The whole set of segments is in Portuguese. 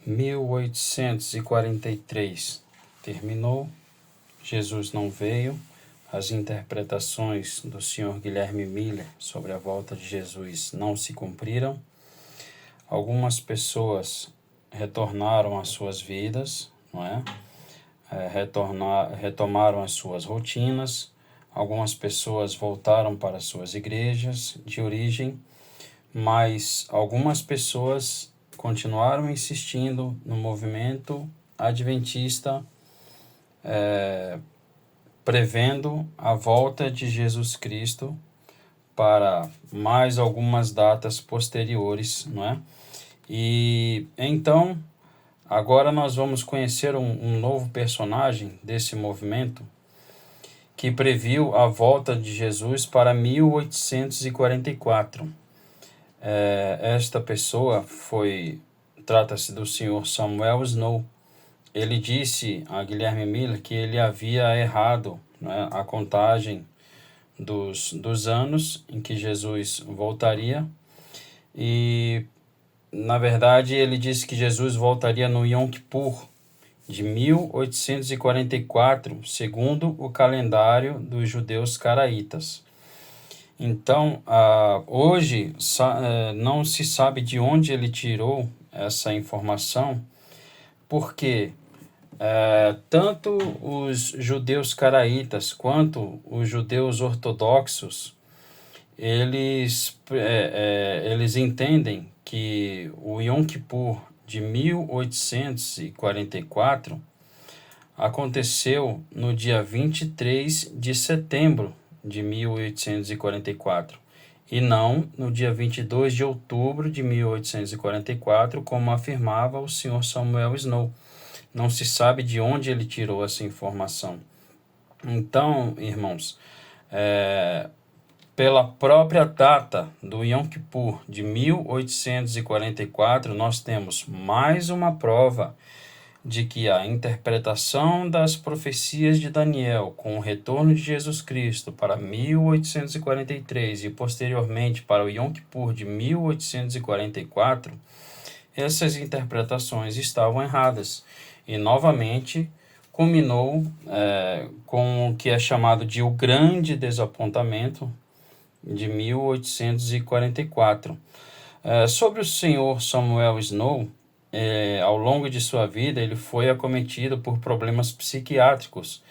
1843 terminou, Jesus não veio, as interpretações do Sr. Guilherme Miller sobre a volta de Jesus não se cumpriram. Algumas pessoas retornaram às suas vidas, não é? Retomaram as suas rotinas. Algumas pessoas voltaram para suas igrejas de origem, mas algumas pessoas continuaram insistindo no movimento adventista, prevendo a volta de Jesus Cristo para mais algumas datas posteriores, não é? E então, agora nós vamos conhecer um novo personagem desse movimento que previu a volta de Jesus para 1844. Esta pessoa trata-se do Sr. Samuel Snow. Ele disse a Guilherme Miller que ele havia errado, né, a contagem dos anos em que Jesus voltaria. E, na verdade, ele disse que Jesus voltaria no Yom Kippur de 1844, segundo o calendário dos judeus caraítas. Então, hoje não se sabe de onde ele tirou essa informação, porque tanto os judeus caraítas quanto os judeus ortodoxos, eles entendem que o Yom Kippur de 1844 aconteceu no dia 23 de setembro de 1844 e não no dia 22 de outubro de 1844, como afirmava o Sr. Samuel Snow. Não se sabe de onde ele tirou essa informação. Então, irmãos, pela própria data do Yom Kippur de 1844, nós temos mais uma prova de que a interpretação das profecias de Daniel com o retorno de Jesus Cristo para 1843 e posteriormente para o Yom Kippur de 1844, essas interpretações estavam erradas. E, novamente, culminou com o que é chamado de o Grande Desapontamento de 1844. Sobre o Sr. Samuel Snow, ao longo de sua vida, ele foi acometido por problemas psiquiátricos.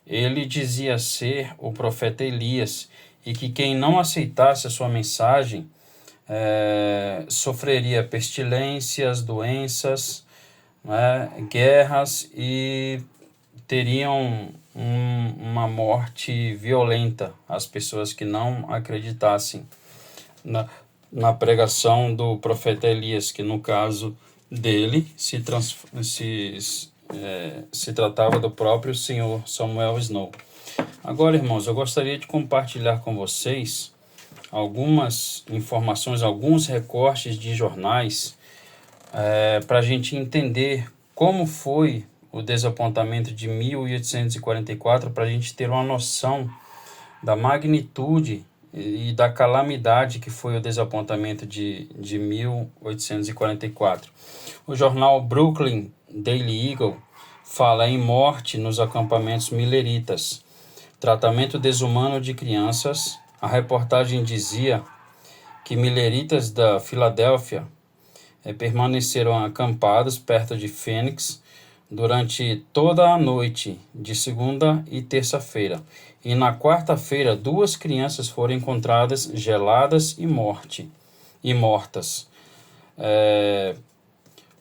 Ele dizia ser o profeta Elias e que quem não aceitasse a sua mensagem sofreria pestilências, doenças, guerras e teriam uma morte violenta as pessoas que não acreditassem na pregação do profeta Elias, que no caso dele se tratava do próprio Sr. Samuel Snow. Agora, irmãos, eu gostaria de compartilhar com vocês algumas informações, alguns recortes de jornais para a gente entender como foi o desapontamento de 1844, para a gente ter uma noção da magnitude e da calamidade que foi o desapontamento de 1844. O jornal Brooklyn Daily Eagle fala em morte nos acampamentos mileritas, tratamento desumano de crianças. A reportagem dizia que mileritas da Filadélfia permaneceram acampados perto de Phoenix durante toda a noite de segunda e terça-feira. E na quarta-feira, 2 crianças foram encontradas geladas e mortas.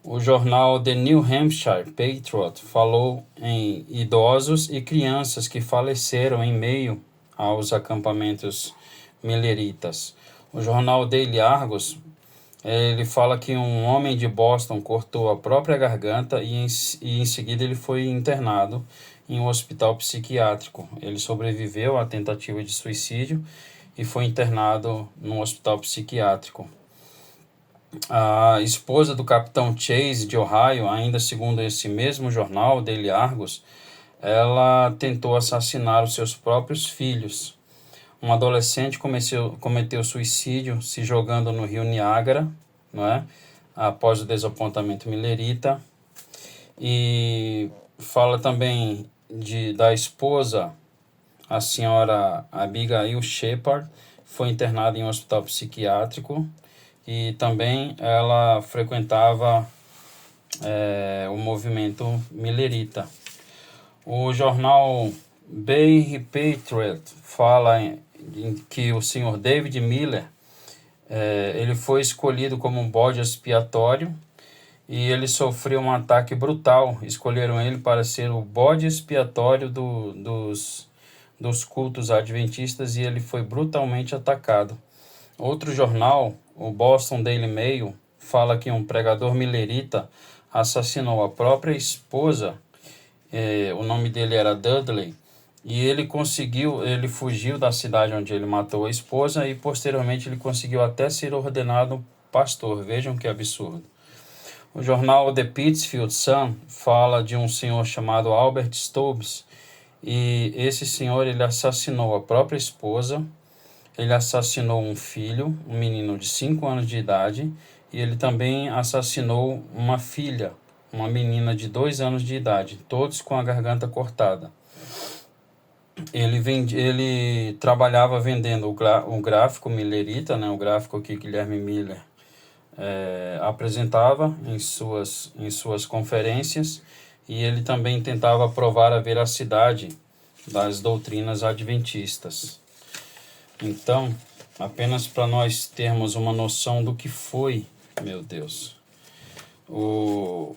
O jornal The New Hampshire Patriot falou em idosos e crianças que faleceram em meio aos acampamentos mileritas. O jornal Daily Argus ele fala que um homem de Boston cortou a própria garganta e em seguida ele foi internado em um hospital psiquiátrico. Ele sobreviveu à tentativa de suicídio e foi internado num hospital psiquiátrico. A esposa do capitão Chase de Ohio, ainda segundo esse mesmo jornal, Daily Argus, ela tentou assassinar os seus próprios filhos. Um adolescente cometeu suicídio se jogando no rio Niágara, não é? após o desapontamento milerita. E fala também da esposa, a senhora Abigail Shepard, foi internada em um hospital psiquiátrico, e também ela frequentava o movimento milerita. O jornal Bay Patriot fala que o senhor David Miller ele foi escolhido como um bode expiatório, e ele sofreu um ataque brutal. Escolheram ele para ser o bode expiatório dos cultos adventistas, e ele foi brutalmente atacado. Outro jornal, o Boston Daily Mail, fala que um pregador milerita assassinou a própria esposa, o nome dele era Dudley, e ele fugiu da cidade onde ele matou a esposa, e posteriormente ele conseguiu até ser ordenado pastor. Vejam que absurdo. O jornal The Pittsfield Sun fala de um senhor chamado Albert Stubbs, e esse senhor ele assassinou a própria esposa, ele assassinou um filho, um menino de 5 anos de idade, e ele também assassinou uma filha, uma menina de 2 anos de idade, todos com a garganta cortada. Ele trabalhava vendendo o gráfico milerita, né, o gráfico que Guilherme Miller apresentava em suas conferências, e ele também tentava provar a veracidade das doutrinas adventistas. Então, apenas para nós termos uma noção do que foi, meu Deus, o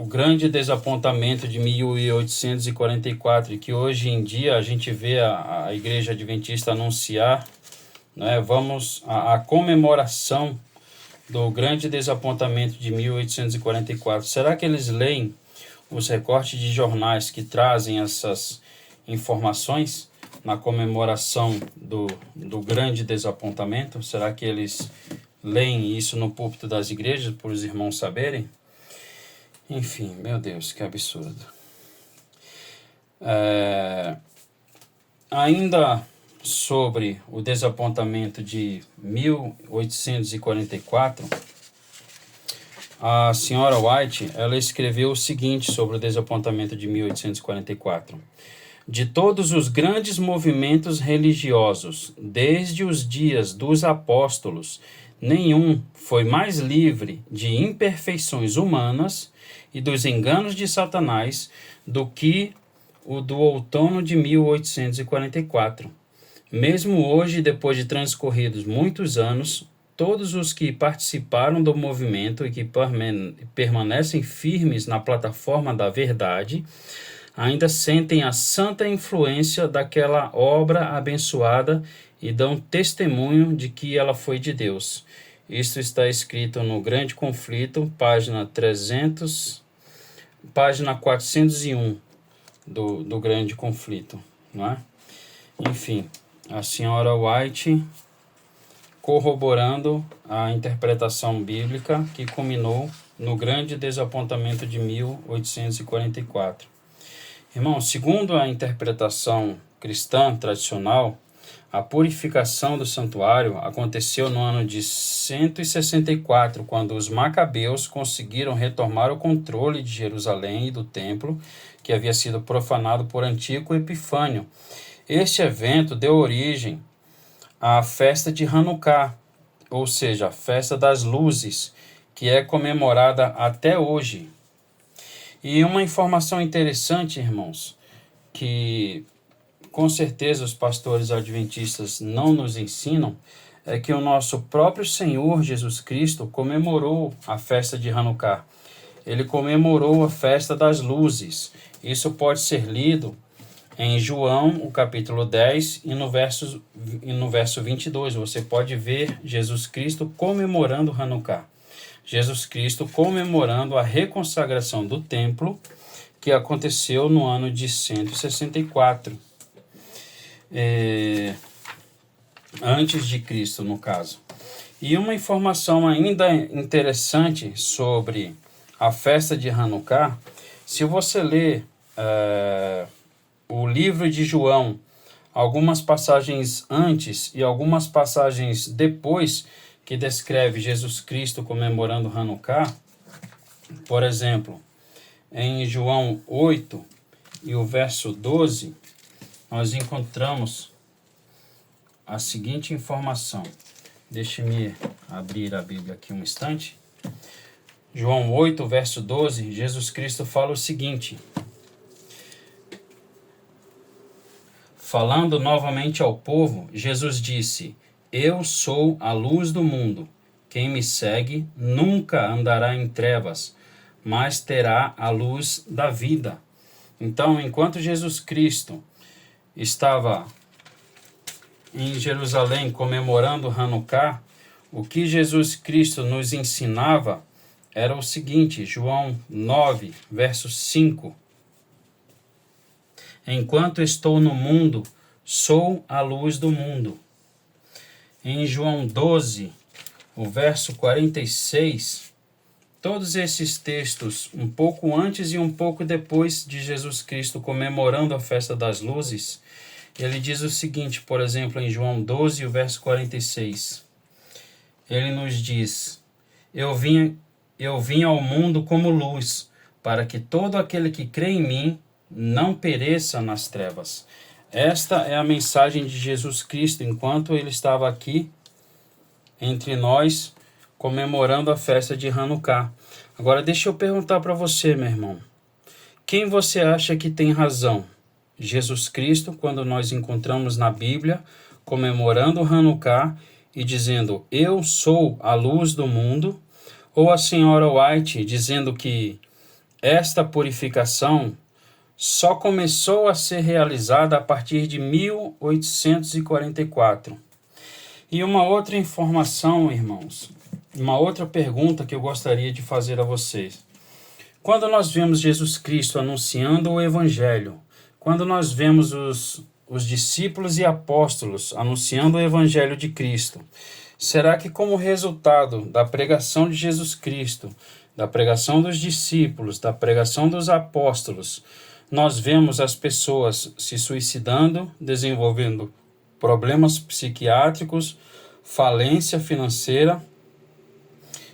grande desapontamento de 1844, e que hoje em dia a gente vê a Igreja Adventista anunciar, né, a comemoração do grande desapontamento de 1844. Será que eles leem os recortes de jornais que trazem essas informações na comemoração do grande desapontamento? Será que eles leem isso no púlpito das igrejas para os irmãos saberem? Enfim, meu Deus, que absurdo. Ainda sobre o desapontamento de 1844, a senhora White, ela escreveu o seguinte sobre o desapontamento de 1844. De todos os grandes movimentos religiosos, desde os dias dos apóstolos, nenhum foi mais livre de imperfeições humanas e dos enganos de Satanás do que o do outono de 1844. Mesmo hoje, depois de transcorridos muitos anos, todos os que participaram do movimento e que permanecem firmes na plataforma da verdade ainda sentem a santa influência daquela obra abençoada e dão testemunho de que ela foi de Deus. Isto está escrito no Grande Conflito, página 401 do Grande Conflito, não é? Enfim, a senhora White corroborando a interpretação bíblica que culminou no grande desapontamento de 1844. Irmão, segundo a interpretação cristã tradicional, a purificação do santuário aconteceu no ano de 164, quando os macabeus conseguiram retomar o controle de Jerusalém e do templo, que havia sido profanado por Antíoco Epifânio. Este evento deu origem à festa de Hanukkah, ou seja, a festa das luzes, que é comemorada até hoje. E uma informação interessante, irmãos, que com certeza os pastores adventistas não nos ensinam, é que o nosso próprio Senhor Jesus Cristo comemorou a festa de Hanukkah. Ele comemorou a festa das luzes. Isso pode ser lido em João, o capítulo 10, e no verso 22. Você pode ver Jesus Cristo comemorando Hanukkah. Jesus Cristo comemorando a reconsagração do templo, que aconteceu no ano de 164. Antes de Cristo, no caso. E uma informação ainda interessante sobre a festa de Hanukkah, se você ler o livro de João, algumas passagens antes e algumas passagens depois, que descreve Jesus Cristo comemorando Hanukkah, por exemplo, em João 8 e o verso 12, nós encontramos a seguinte informação. Deixe-me abrir a Bíblia aqui um instante. João 8, verso 12, Jesus Cristo fala o seguinte: falando novamente ao povo, Jesus disse: eu sou a luz do mundo. Quem me segue nunca andará em trevas, mas terá a luz da vida. Então, enquanto Jesus Cristo estava em Jerusalém comemorando Hanukkah, o que Jesus Cristo nos ensinava era o seguinte, João 9, verso 5. Enquanto estou no mundo, sou a luz do mundo. Em João 12, o verso 46, todos esses textos, um pouco antes e um pouco depois de Jesus Cristo comemorando a festa das luzes, ele diz o seguinte, por exemplo, em João 12, o verso 46. Ele nos diz: eu vim ao mundo como luz, para que todo aquele que crê em mim não pereça nas trevas. Esta é a mensagem de Jesus Cristo enquanto ele estava aqui entre nós, comemorando a festa de Hanukkah. Agora deixa eu perguntar para você, meu irmão. Quem você acha que tem razão? Jesus Cristo, quando nós encontramos na Bíblia, comemorando Hanukkah e dizendo, eu sou a luz do mundo, ou a senhora White dizendo que esta purificação só começou a ser realizada a partir de 1844. E uma outra informação, irmãos, uma outra pergunta que eu gostaria de fazer a vocês. Quando nós vemos Jesus Cristo anunciando o Evangelho, quando nós vemos os discípulos e apóstolos anunciando o Evangelho de Cristo, será que como resultado da pregação de Jesus Cristo, da pregação dos discípulos, da pregação dos apóstolos, nós vemos as pessoas se suicidando, desenvolvendo problemas psiquiátricos, falência financeira?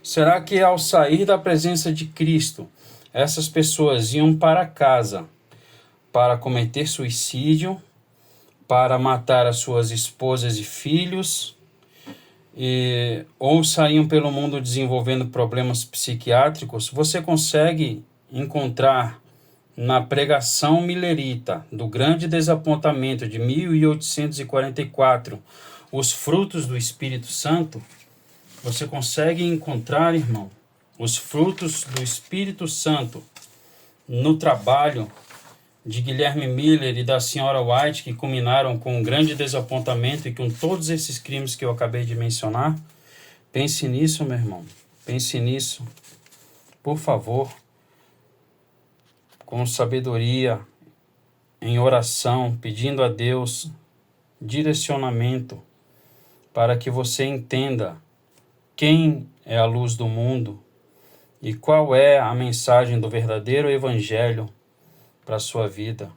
Será que ao sair da presença de Cristo, essas pessoas iam para casa para cometer suicídio, para matar as suas esposas e filhos, ou saíam pelo mundo desenvolvendo problemas psiquiátricos? Você consegue encontrar na pregação milerita do grande desapontamento de 1844 os frutos do Espírito Santo? Você consegue encontrar, irmão, os frutos do Espírito Santo no trabalho de Guilherme Miller e da senhora White, que culminaram com um grande desapontamento e com todos esses crimes que eu acabei de mencionar? Pense nisso, meu irmão. Pense nisso. Por favor, com sabedoria, em oração, pedindo a Deus direcionamento para que você entenda quem é a luz do mundo e qual é a mensagem do verdadeiro evangelho para a sua vida.